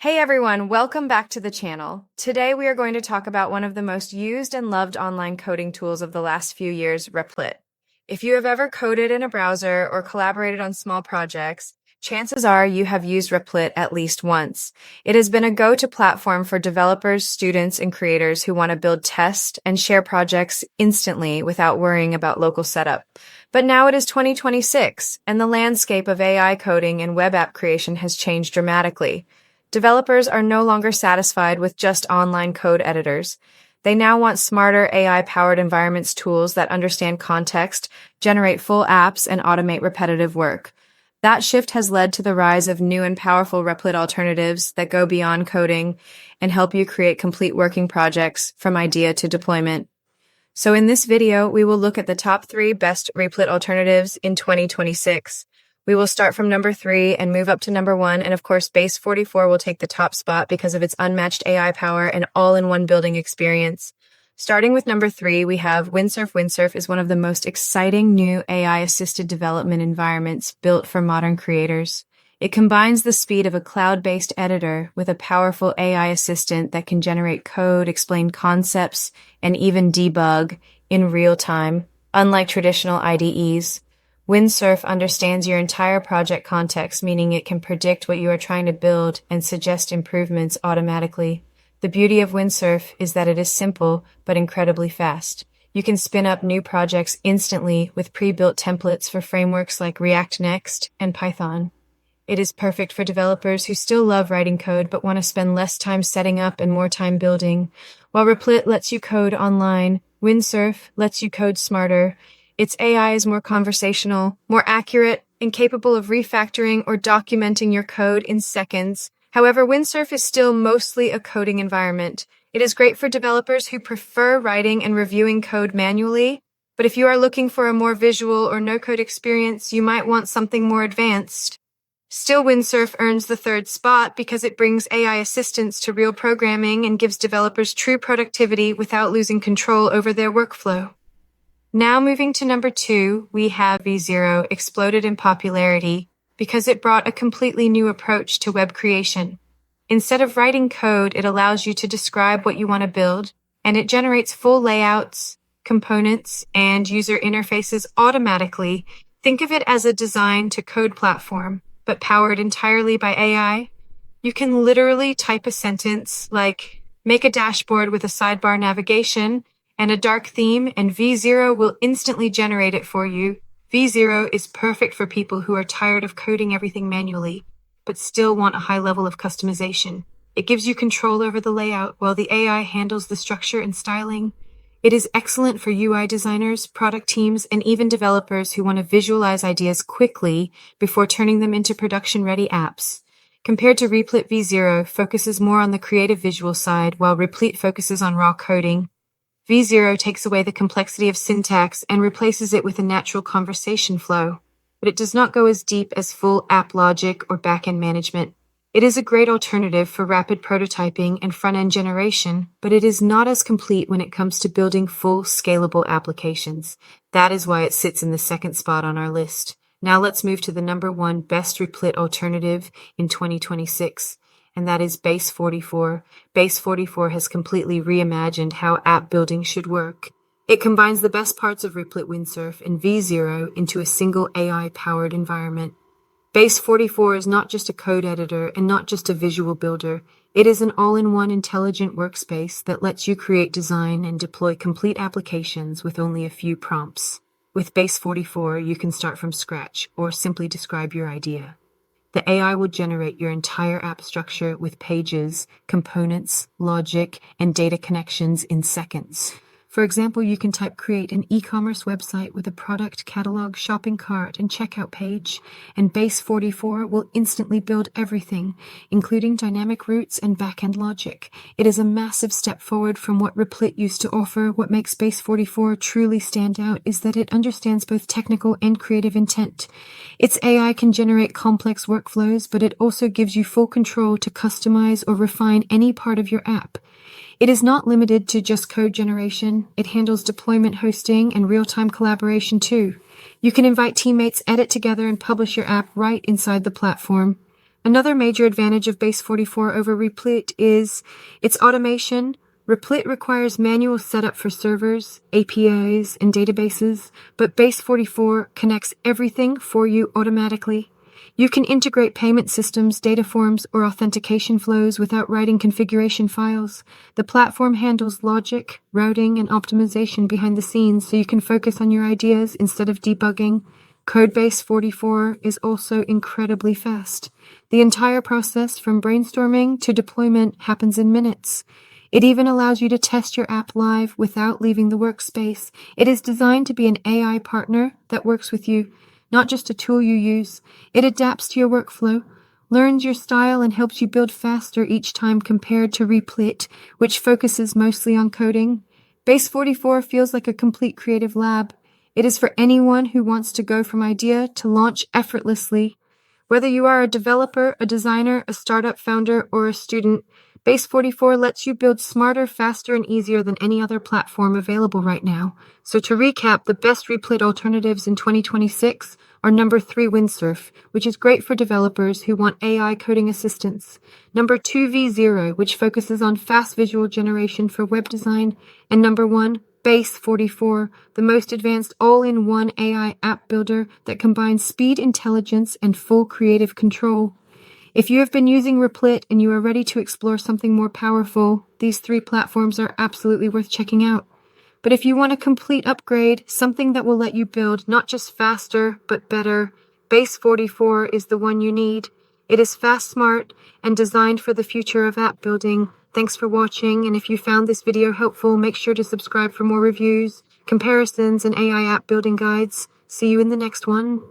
Hey everyone, welcome back to the channel. Today we are going to talk about one of the most used and loved online coding tools of the last few years, Replit. If you have ever coded in a browser or collaborated on small projects, chances are you have used Replit at least once. It has been a go-to platform for developers, students, and creators who want to build, test, and share projects instantly without worrying about local setup. But now it is 2026, and the landscape of AI coding and web app creation has changed dramatically. Developers are no longer satisfied with just online code editors. They now want smarter AI-powered environments tools that understand context, generate full apps, and automate repetitive work. That shift has led to the rise of new and powerful Replit alternatives that go beyond coding and help you create complete working projects from idea to deployment. So in this video, we will look at the top 3 best Replit alternatives in 2026. We will start from number 3 and move up to number 1, and of course, Base 44 will take the top spot because of its unmatched AI power and all-in-one building experience. Starting with number 3, we have Windsurf. Windsurf is one of the most exciting new AI-assisted development environments built for modern creators. It combines the speed of a cloud-based editor with a powerful AI assistant that can generate code, explain concepts, and even debug in real time, unlike traditional IDEs. Windsurf understands your entire project context, meaning it can predict what you are trying to build and suggest improvements automatically. The beauty of Windsurf is that it is simple, but incredibly fast. You can spin up new projects instantly with pre-built templates for frameworks like React Next and Python. It is perfect for developers who still love writing code but want to spend less time setting up and more time building. While Replit lets you code online, Windsurf lets you code smarter. Its AI is more conversational, more accurate, and capable of refactoring or documenting your code in seconds. However, Windsurf is still mostly a coding environment. It is great for developers who prefer writing and reviewing code manually, but if you are looking for a more visual or no-code experience, you might want something more advanced. Still, Windsurf earns the 3rd spot because it brings AI assistance to real programming and gives developers true productivity without losing control over their workflow. Now moving to number 2, we have V0 exploded in popularity because it brought a completely new approach to web creation. Instead of writing code, it allows you to describe what you want to build, and it generates full layouts, components, and user interfaces automatically. Think of it as a design-to-code platform, but powered entirely by AI. You can literally type a sentence like, "Make a dashboard with a sidebar navigation," and a dark theme, and V0 will instantly generate it for you. V0 is perfect for people who are tired of coding everything manually, but still want a high level of customization. It gives you control over the layout while the AI handles the structure and styling. It is excellent for UI designers, product teams, and even developers who want to visualize ideas quickly before turning them into production-ready apps. Compared to Replit, V0 focuses more on the creative visual side, while Replit focuses on raw coding. V0 takes away the complexity of syntax and replaces it with a natural conversation flow, but it does not go as deep as full app logic or backend management. It is a great alternative for rapid prototyping and front-end generation, but it is not as complete when it comes to building full, scalable applications. That is why it sits in the 2nd spot on our list. Now let's move to the number 1 best Replit alternative in 2026. And that is Base 44. Base 44 has completely reimagined how app building should work. It combines the best parts of Replit, Windsurf, and V0 into a single AI-powered environment. Base 44 is not just a code editor and not just a visual builder. It is an all-in-one intelligent workspace that lets you create, design, and deploy complete applications with only a few prompts. With Base 44, you can start from scratch or simply describe your idea. The AI will generate your entire app structure with pages, components, logic, and data connections in seconds. For example, you can type create an e-commerce website with a product catalog, shopping cart, and checkout page, and Base 44 will instantly build everything, including dynamic routes and backend logic. It is a massive step forward from what Replit used to offer. What makes Base 44 truly stand out is that it understands both technical and creative intent. Its AI can generate complex workflows, but it also gives you full control to customize or refine any part of your app. It is not limited to just code generation. It handles deployment, hosting, and real-time collaboration too. You can invite teammates, edit together, and publish your app right inside the platform. Another major advantage of Base 44 over Replit is its automation. Replit requires manual setup for servers, APIs, and databases, but Base 44 connects everything for you automatically. You can integrate payment systems, data forms, or authentication flows without writing configuration files. The platform handles logic, routing, and optimization behind the scenes so you can focus on your ideas instead of debugging. Codebase 44 is also incredibly fast. The entire process from brainstorming to deployment happens in minutes. It even allows you to test your app live without leaving the workspace. It is designed to be an AI partner that works with you, not just a tool you use. It adapts to your workflow, learns your style, and helps you build faster each time compared to Replit, which focuses mostly on coding. Base 44 feels like a complete creative lab. It is for anyone who wants to go from idea to launch effortlessly. Whether you are a developer, a designer, a startup founder, or a student, Base 44 lets you build smarter, faster, and easier than any other platform available right now. So to recap, the best Replit alternatives in 2026 are number 3, Windsurf, which is great for developers who want AI coding assistance. Number 2, V0, which focuses on fast visual generation for web design. And number 1, Base 44, the most advanced all-in-one AI app builder that combines speed, intelligence, and full creative control. If you have been using Replit and you are ready to explore something more powerful, these 3 platforms are absolutely worth checking out. But if you want a complete upgrade, something that will let you build not just faster, but better, Base 44 is the one you need. It is fast, smart, and designed for the future of app building. Thanks for watching, and if you found this video helpful, make sure to subscribe for more reviews, comparisons, and AI app building guides. See you in the next one.